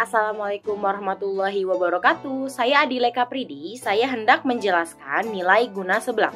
Assalamualaikum warahmatullahi wabarakatuh. Saya Adile Kapridi. Saya hendak menjelaskan nilai guna seblak.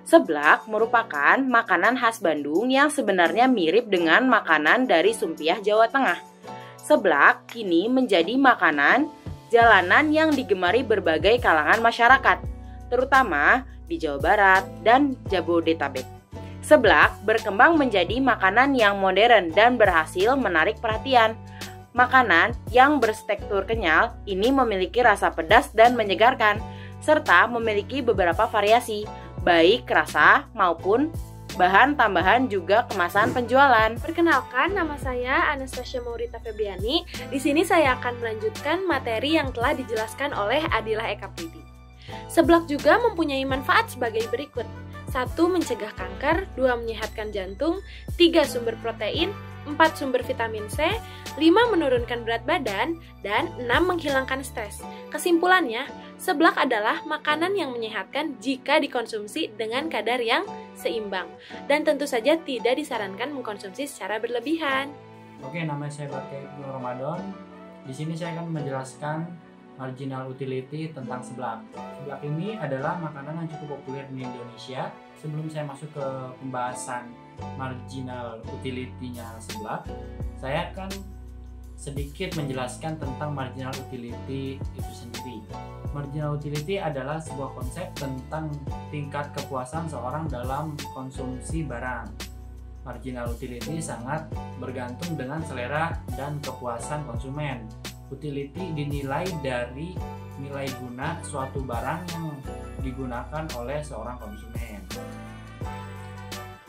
Seblak merupakan makanan khas Bandung yang sebenarnya mirip dengan makanan dari Sumpiah, Jawa Tengah. Seblak kini menjadi makanan jalanan yang digemari berbagai kalangan masyarakat, terutama di Jawa Barat dan Jabodetabek. Seblak berkembang menjadi makanan yang modern dan berhasil menarik perhatian. Makanan yang bertekstur kenyal ini memiliki rasa pedas dan menyegarkan, serta memiliki beberapa variasi, baik rasa maupun bahan tambahan juga kemasan penjualan. Perkenalkan, nama saya Anastasia Maurita Febriani. Di sini saya akan melanjutkan materi yang telah dijelaskan oleh Adilah Eka Pridi. Seblak juga mempunyai manfaat sebagai berikut. 1. Mencegah kanker, 2. Menyehatkan jantung, 3. Sumber protein, 4. Sumber vitamin C, 5. Menurunkan berat badan, dan 6. Menghilangkan stres. Kesimpulannya, seblak adalah makanan yang menyehatkan jika dikonsumsi dengan kadar yang seimbang, dan tentu saja tidak disarankan mengkonsumsi secara berlebihan. Oke, nama saya Barkei Ibnu Ramadan. Di sini saya akan menjelaskan marginal utility tentang seblak. Seblak ini adalah makanan yang cukup populer di Indonesia. Sebelum saya masuk ke pembahasan marginal utility-nya seblak, saya akan sedikit menjelaskan tentang marginal utility itu sendiri. Marginal utility adalah sebuah konsep tentang tingkat kepuasan seorang dalam konsumsi barang. Marginal utility sangat bergantung dengan selera dan kepuasan konsumen. Utility dinilai dari nilai guna suatu barang yang digunakan oleh seorang konsumen.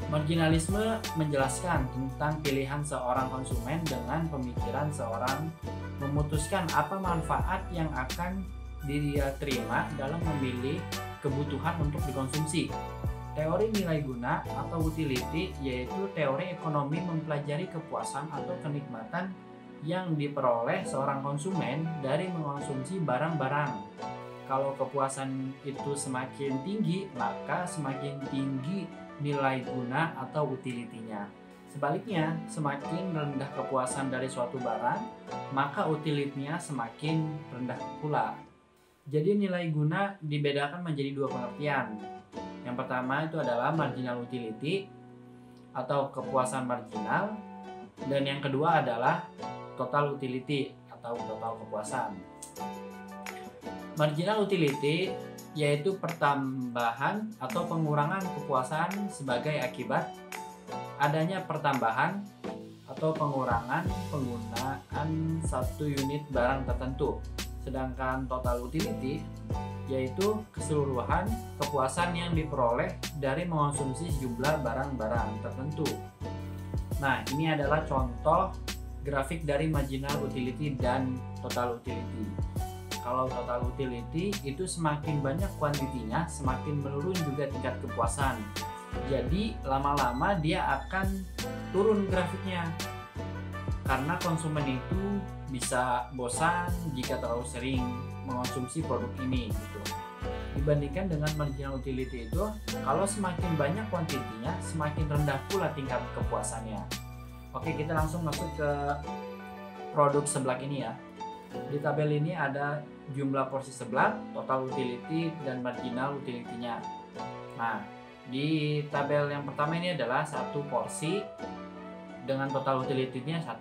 Marginalisme menjelaskan tentang pilihan seorang konsumen dengan pemikiran seorang memutuskan apa manfaat yang akan dia terima dalam memilih kebutuhan untuk dikonsumsi. Teori nilai guna atau utility yaitu teori ekonomi mempelajari kepuasan atau kenikmatan yang diperoleh seorang konsumen dari mengkonsumsi barang-barang. Kalau kepuasan itu semakin tinggi, maka semakin tinggi nilai guna atau utility-nya. Sebaliknya, semakin rendah kepuasan dari suatu barang, maka utility-nya semakin rendah pula. Jadi nilai guna dibedakan menjadi dua pengertian. Yang pertama itu adalah marginal utility atau kepuasan marginal, dan yang kedua adalah total utility atau total kepuasan. Marginal utility yaitu pertambahan atau pengurangan kepuasan sebagai akibat adanya pertambahan atau pengurangan penggunaan satu unit barang tertentu. Sedangkan total utility yaitu keseluruhan kepuasan yang diperoleh dari mengonsumsi sejumlah barang-barang tertentu. Nah, ini adalah contoh grafik dari marginal utility dan total utility. Kalau total utility itu semakin banyak kuantitinya, semakin menurun juga tingkat kepuasan. Jadi lama-lama dia akan turun grafiknya. Karena konsumen itu bisa bosan jika terlalu sering mengonsumsi produk ini gitu. Dibandingkan dengan marginal utility itu, kalau semakin banyak kuantitinya, semakin rendah pula tingkat kepuasannya. Oke, kita langsung masuk ke produk seblak ini ya. Di tabel ini ada jumlah porsi seblak, total utility, dan marginal utility-nya. Nah, di tabel yang pertama ini adalah satu porsi dengan total utility-nya 1,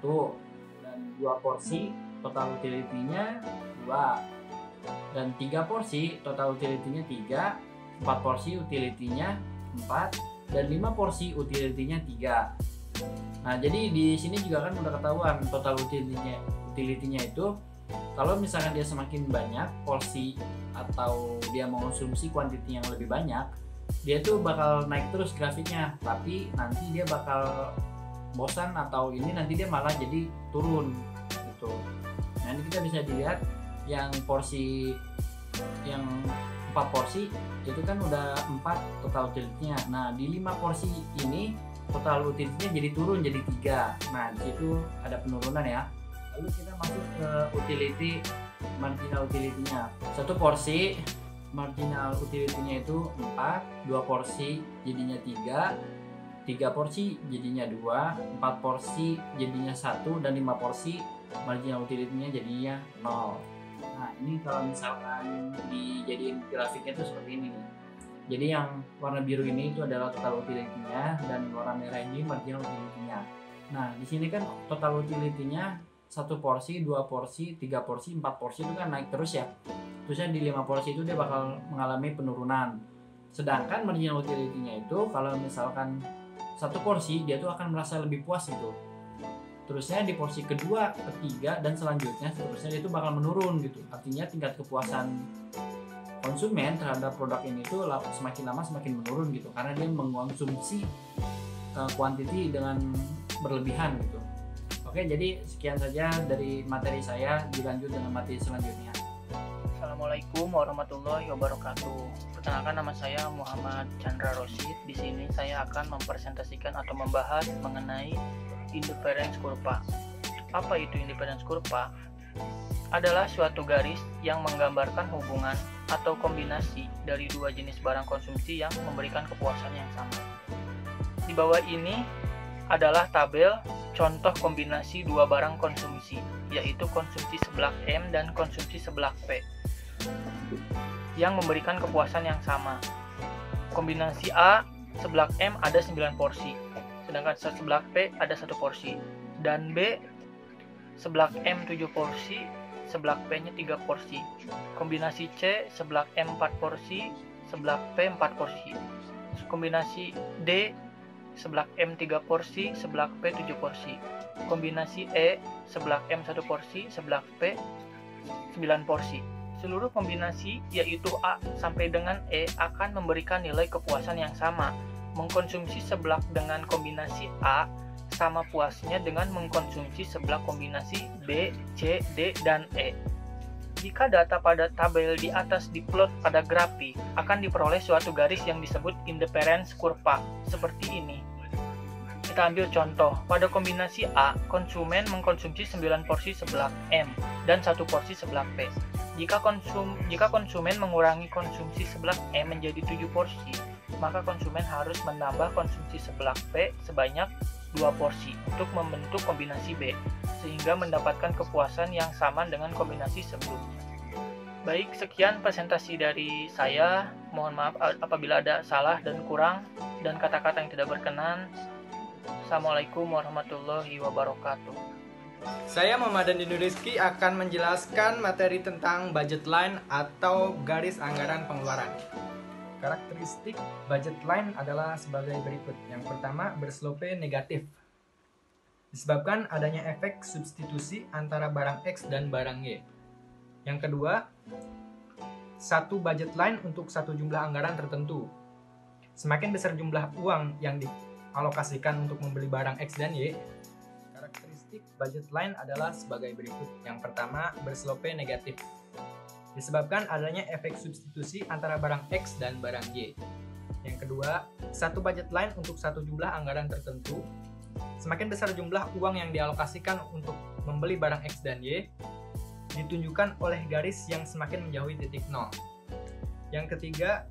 dan 2 porsi total utility-nya 2, dan 3 porsi total utility-nya 3, 4 porsi utility-nya 4, dan 5 porsi utility-nya 3. Nah, jadi di sini juga kan udah ketahuan total utility-nya itu kalau misalkan dia semakin banyak porsi atau dia mengonsumsi kuantiti yang lebih banyak, dia tuh bakal naik terus grafiknya, tapi nanti dia bakal bosan atau ini nanti dia malah jadi turun gitu. Nah, ini kita bisa dilihat yang porsi yang 4 porsi itu kan udah 4 total utility-nya. Nah, di 5 porsi ini total utility-nya jadi turun jadi 3. Nah, di situ ada penurunan ya. Lalu kita masuk ke utility, marginal utility-nya. Satu porsi marginal utility-nya itu 4, 2 porsi jadinya 3, 3 porsi jadinya 2, 4 porsi jadinya 1, dan 5 porsi marginal utility-nya jadinya 0. Nah, ini kalau misalkan dijadiin grafiknya itu seperti ini nih. Jadi yang warna biru ini itu adalah total utility-nya, dan warna merah ini marginal utility-nya. Nah, di sini kan total utility-nya 1 porsi, 2 porsi, 3 porsi, 4 porsi itu kan naik terus ya. Terusnya di 5 porsi itu dia bakal mengalami penurunan. Sedangkan marginal utility-nya itu kalau misalkan 1 porsi dia tuh akan merasa lebih puas gitu. Terusnya di porsi kedua, ketiga, dan selanjutnya seterusnya dia itu bakal menurun gitu. Artinya tingkat kepuasan konsumen terhadap produk ini tuh semakin lama semakin menurun gitu, karena dia mengkonsumsi kuantiti dengan berlebihan gitu. Oke, jadi sekian saja dari materi saya, dilanjut dengan materi selanjutnya. Assalamualaikum warahmatullahi wabarakatuh. Perkenalkan, nama saya Muhammad Chandra Rosid. Di sini saya akan mempresentasikan atau membahas mengenai indifference kurva. Apa itu indifference kurva? Adalah suatu garis yang menggambarkan hubungan atau kombinasi dari dua jenis barang konsumsi yang memberikan kepuasan yang sama. Di bawah ini adalah tabel contoh kombinasi dua barang konsumsi, yaitu konsumsi sebelah M dan konsumsi sebelah P, yang memberikan kepuasan yang sama. Kombinasi A sebelah M ada 9 porsi, sedangkan sebelah P ada 1 porsi, dan B sebelah M 7 porsi, sebelah P-nya 3 porsi. Kombinasi C sebelah M 4 porsi, sebelah P 4 porsi. Kombinasi D sebelah M 3 porsi, sebelah P 7 porsi. Kombinasi E sebelah M 1 porsi, sebelah P 9 porsi. Seluruh kombinasi yaitu A sampai dengan E akan memberikan nilai kepuasan yang sama. Mengkonsumsi sebelah dengan kombinasi A sama puasnya dengan mengkonsumsi sebelah kombinasi B, C, D, dan E. Jika data pada tabel di atas diplot pada grafik, akan diperoleh suatu garis yang disebut indifference kurva, seperti ini. Kita ambil contoh, pada kombinasi A, konsumen mengkonsumsi 9 porsi sebelah M dan 1 porsi sebelah P. Jika konsumen mengurangi konsumsi sebelah M menjadi 7 porsi, maka konsumen harus menambah konsumsi sebelah P sebanyak 2 porsi untuk membentuk kombinasi B, sehingga mendapatkan kepuasan yang sama dengan kombinasi sebelumnya. Baik, sekian presentasi dari saya. Mohon maaf apabila ada salah dan kurang dan kata-kata yang tidak berkenan. Assalamualaikum warahmatullahi wabarakatuh. Saya Muhammad Andinu Rizky akan menjelaskan materi tentang budget line atau garis anggaran pengeluaran. Karakteristik budget line adalah sebagai berikut. Yang pertama, berslope negatif. Disebabkan adanya efek substitusi antara barang X dan barang Y. Yang kedua, satu budget line untuk satu jumlah anggaran tertentu. Semakin besar jumlah uang yang dialokasikan untuk membeli barang X dan Y, karakteristik budget line adalah sebagai berikut. Yang pertama, berslope negatif. Disebabkan adanya efek substitusi antara barang X dan barang Y. Yang kedua, satu budget line untuk satu jumlah anggaran tertentu. Semakin besar jumlah uang yang dialokasikan untuk membeli barang X dan Y, ditunjukkan oleh garis yang semakin menjauhi titik nol. Yang ketiga,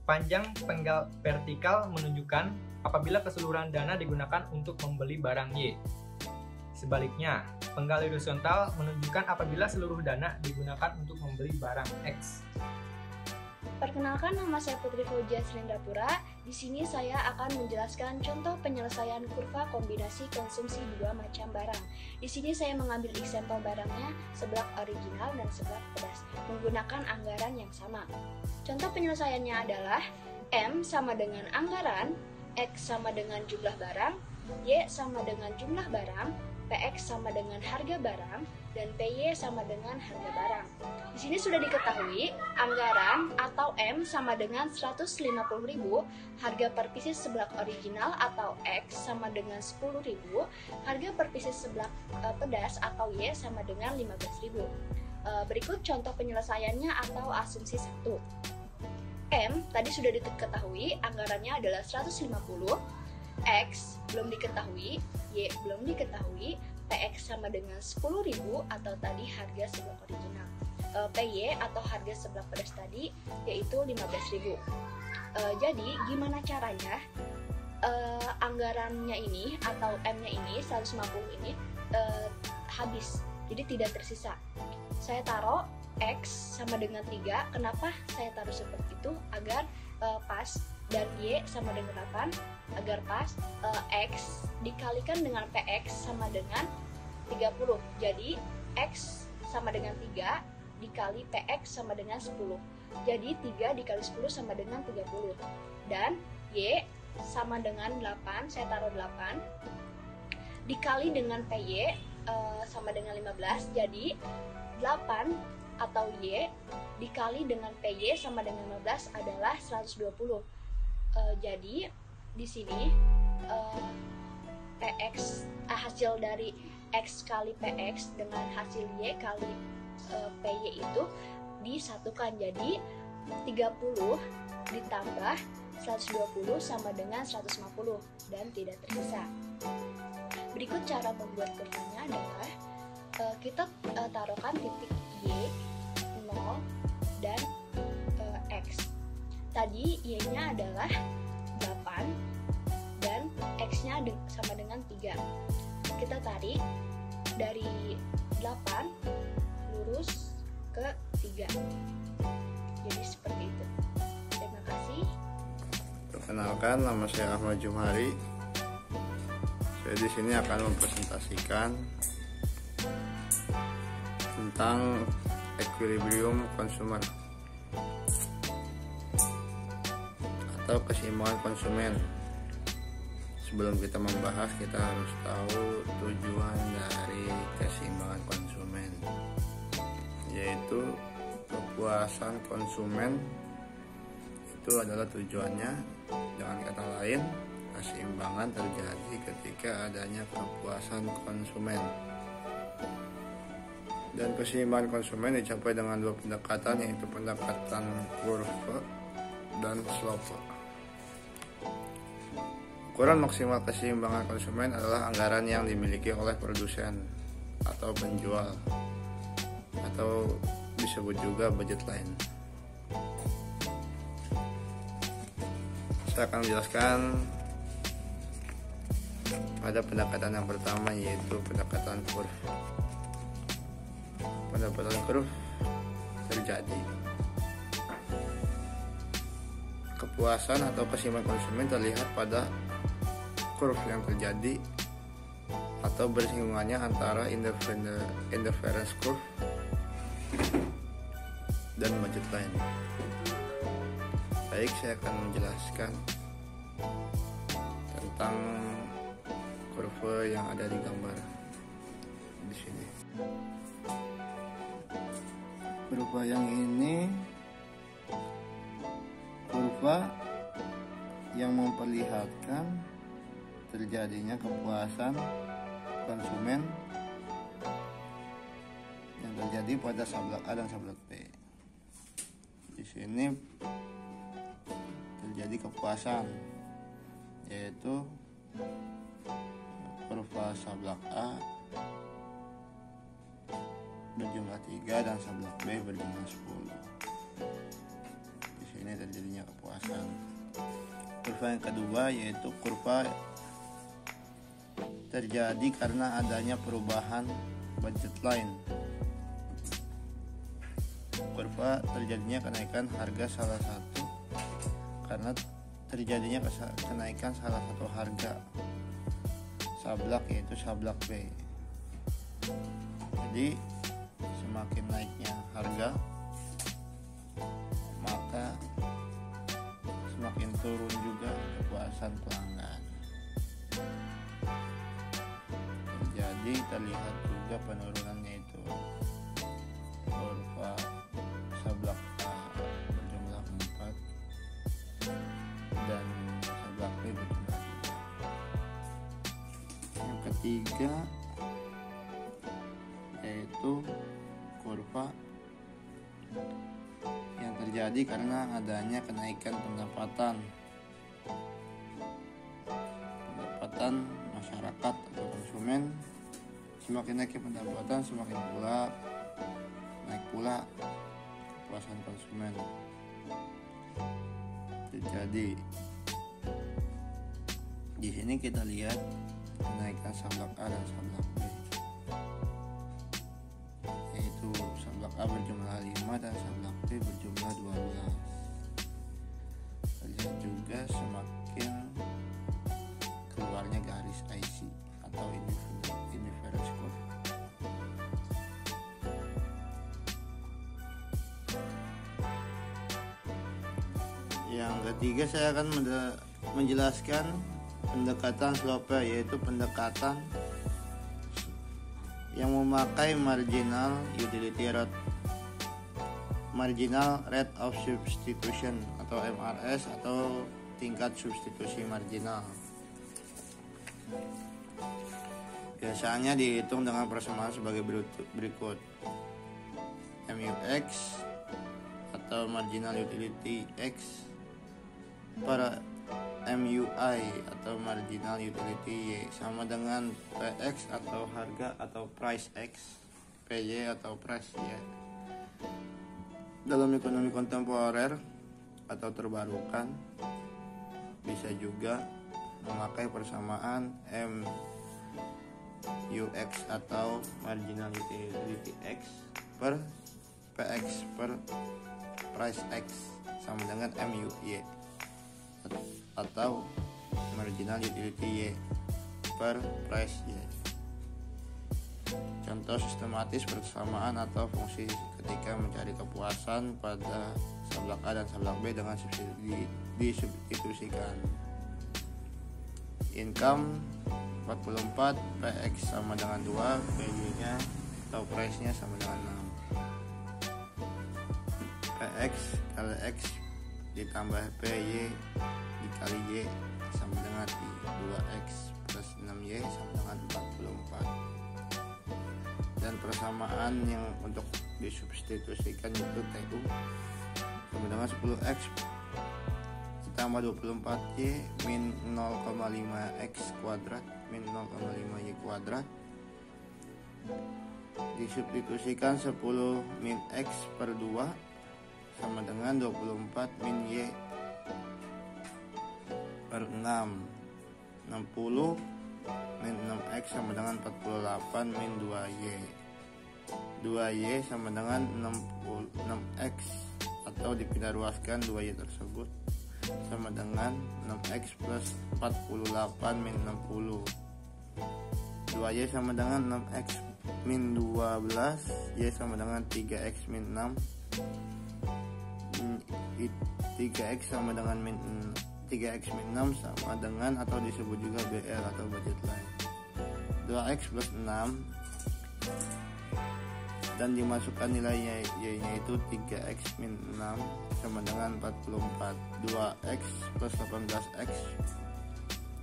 panjang penggal vertikal menunjukkan apabila keseluruhan dana digunakan untuk membeli barang Y. Sebaliknya, penggal horizontal menunjukkan apabila seluruh dana digunakan untuk membeli barang X. Perkenalkan, nama saya Putri Fauzia Srindapura. Di sini saya akan menjelaskan contoh penyelesaian kurva kombinasi konsumsi dua macam barang. Di sini saya mengambil eksempel barangnya seblak original dan seblak pedas menggunakan anggaran yang sama. Contoh penyelesaiannya adalah M sama dengan anggaran, X sama dengan jumlah barang, Y sama dengan jumlah barang, PX sama dengan harga barang, dan PY sama dengan harga barang. Di sini sudah diketahui anggaran atau M sama dengan 150.000, harga per pieces seblak original atau X sama dengan 10.000, harga per pieces seblak pedas atau Y sama dengan 15.000. Berikut contoh penyelesaiannya atau asumsi 1. M tadi sudah diketahui anggarannya adalah 150, X belum diketahui, Y belum diketahui, PX sama dengan 10.000 atau tadi harga seblak original, PY atau harga seblak pedas tadi yaitu 15.000. Jadi gimana caranya anggarannya ini atau M-nya ini 150 ini habis jadi tidak tersisa. Saya taruh X sama dengan 3. Kenapa saya taruh seperti itu? Agar pas. Dan Y sama dengan 8 agar pas. X dikalikan dengan PX sama dengan 30. Jadi X sama dengan 3 dikali PX sama dengan 10. Jadi 3 dikali 10 sama dengan 30. Dan Y sama dengan 8, saya taruh 8 dikali dengan PY sama dengan 15. Jadi 8 atau Y dikali dengan PY sama dengan 15 adalah 120. Jadi di sini PX hasil dari X kali PX dengan hasil Y kali PY itu disatukan. Jadi 30 ditambah 120 sama dengan 150 dan tidak tersisa. Berikut cara membuat kurvanya adalah kita taruhkan titik Y, 0, dan X. Tadi Y-nya adalah 8 dan X-nya sama dengan 3. Kita tarik dari 8 lurus ke 3. Jadi seperti itu. Terima kasih. Perkenalkan, nama saya Ahmad Jumhari. Saya di sini akan mempresentasikan tentang equilibrium consumer atau keseimbangan konsumen. Sebelum kita membahas, kita harus tahu tujuan dari keseimbangan konsumen, yaitu kepuasan konsumen. Itu adalah tujuannya. Dengan kata lain, keseimbangan terjadi ketika adanya kepuasan konsumen. Dan keseimbangan konsumen dicapai dengan dua pendekatan, yaitu pendekatan kurva dan slope. Ukuran maksimal keseimbangan konsumen adalah anggaran yang dimiliki oleh produsen atau penjual, atau disebut juga budget line. Saya akan menjelaskan pada pendekatan yang pertama, yaitu pendekatan kurva. Pendekatan kurva terjadi kepuasan atau keseimbangan konsumen terlihat pada kurva yang terjadi atau bersinggungannya antara interference curve dan budget line. Baik, saya akan menjelaskan tentang kurva yang ada di gambar di sini. Kurva yang ini kurva yang memperlihatkan terjadinya kepuasan konsumen yang terjadi pada sablak A dan sablak B. Di sini terjadi kepuasan, yaitu kurva sablak A berjumlah 3 dan sablak B berjumlah 10. Di sini terjadinya kepuasan. Kurva yang kedua yaitu kurva terjadi karena adanya perubahan budget line. Kurva terjadinya kenaikan harga salah satu karena terjadinya kenaikan salah satu harga sablak, yaitu sablak B. Jadi semakin naiknya harga, maka semakin turun juga kepuasan pelanggan. Jadi terlihat juga penurunannya, itu kurva sablak A berjumlah 4 dan sablak B berjumlah 3. Yang ketiga yaitu kurva yang terjadi karena adanya kenaikan pendapatan masyarakat atau konsumen. Semakin naik pendapatan, semakin naik pula kepuasan konsumen terjadi. Di sini kita lihat kenaikan sablak A dan sablak B. yaitu sablak A berjumlah 5 dan sablak B berjumlah 12. Lihat juga semakin keluarnya garis IC atau inference curve. Yang ketiga saya akan menjelaskan pendekatan slope, yaitu pendekatan yang memakai marginal rate of substitution atau MRS atau tingkat substitusi marginal. Biasanya dihitung dengan persamaan sebagai berikut. MUX atau marginal utility X per MUI atau marginal utility Y sama dengan PX atau harga atau price X, PY atau price Y. Dalam ekonomi kontemporer atau terbarukan bisa juga memakai persamaan MUX atau marginal utility X per PX per price X sama dengan MUY atau marginal utility Y per price Y. Contoh sistematis persamaan atau fungsi ketika mencari kepuasan pada sablak A dan sablak B dengan disubstitusikan. Income 44, PX sama dengan 2, PY-nya atau price-nya sama dengan 6. PX kali X ditambah PY dikali Y sama dengan 2X plus 6Y sama dengan 44. Dan persamaan yang untuk disubstitusikan itu TU sama dengan 10X ditambah 24Y min 0,5X kuadrat min 0,5Y kuadrat disubstitusikan 10 min X per 2 sama dengan 24 min Y per 6. 60 min 6X sama dengan 48 min 2Y. 2Y sama dengan 6X atau dipindah ruaskan 2Y tersebut sama dengan 6X plus 48 min 60. 2Y sama dengan 6X min 12, Y sama dengan 3X min 6. 3X sama dengan 3X min 6 sama dengan atau disebut juga BL atau budget line. 2X plus 6 dan dimasukkan nilainya Y-nya itu 3X min 6 sama dengan 44. 2X plus 18X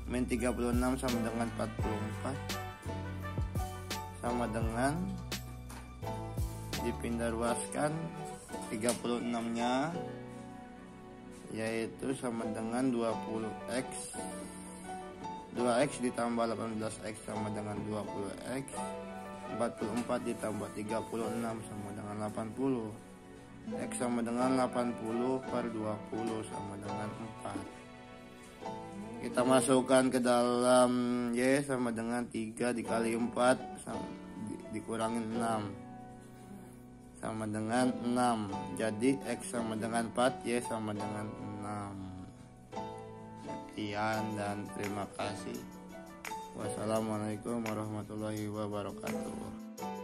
min 36 sama dengan 44 sama dengan dipindah ruaskan 36 nya yaitu sama dengan 20X. 2X ditambah 18X sama dengan 20X. 44 ditambah 36 sama dengan 80. X sama dengan 80 per 20 sama dengan 4. Kita masukkan ke dalam Y sama dengan 3 dikali 4 dikurangin 6 sama dengan 6. Jadi X sama dengan 4, Y sama dengan 6. Sekian dan terima kasih. Wassalamualaikum warahmatullahi wabarakatuh.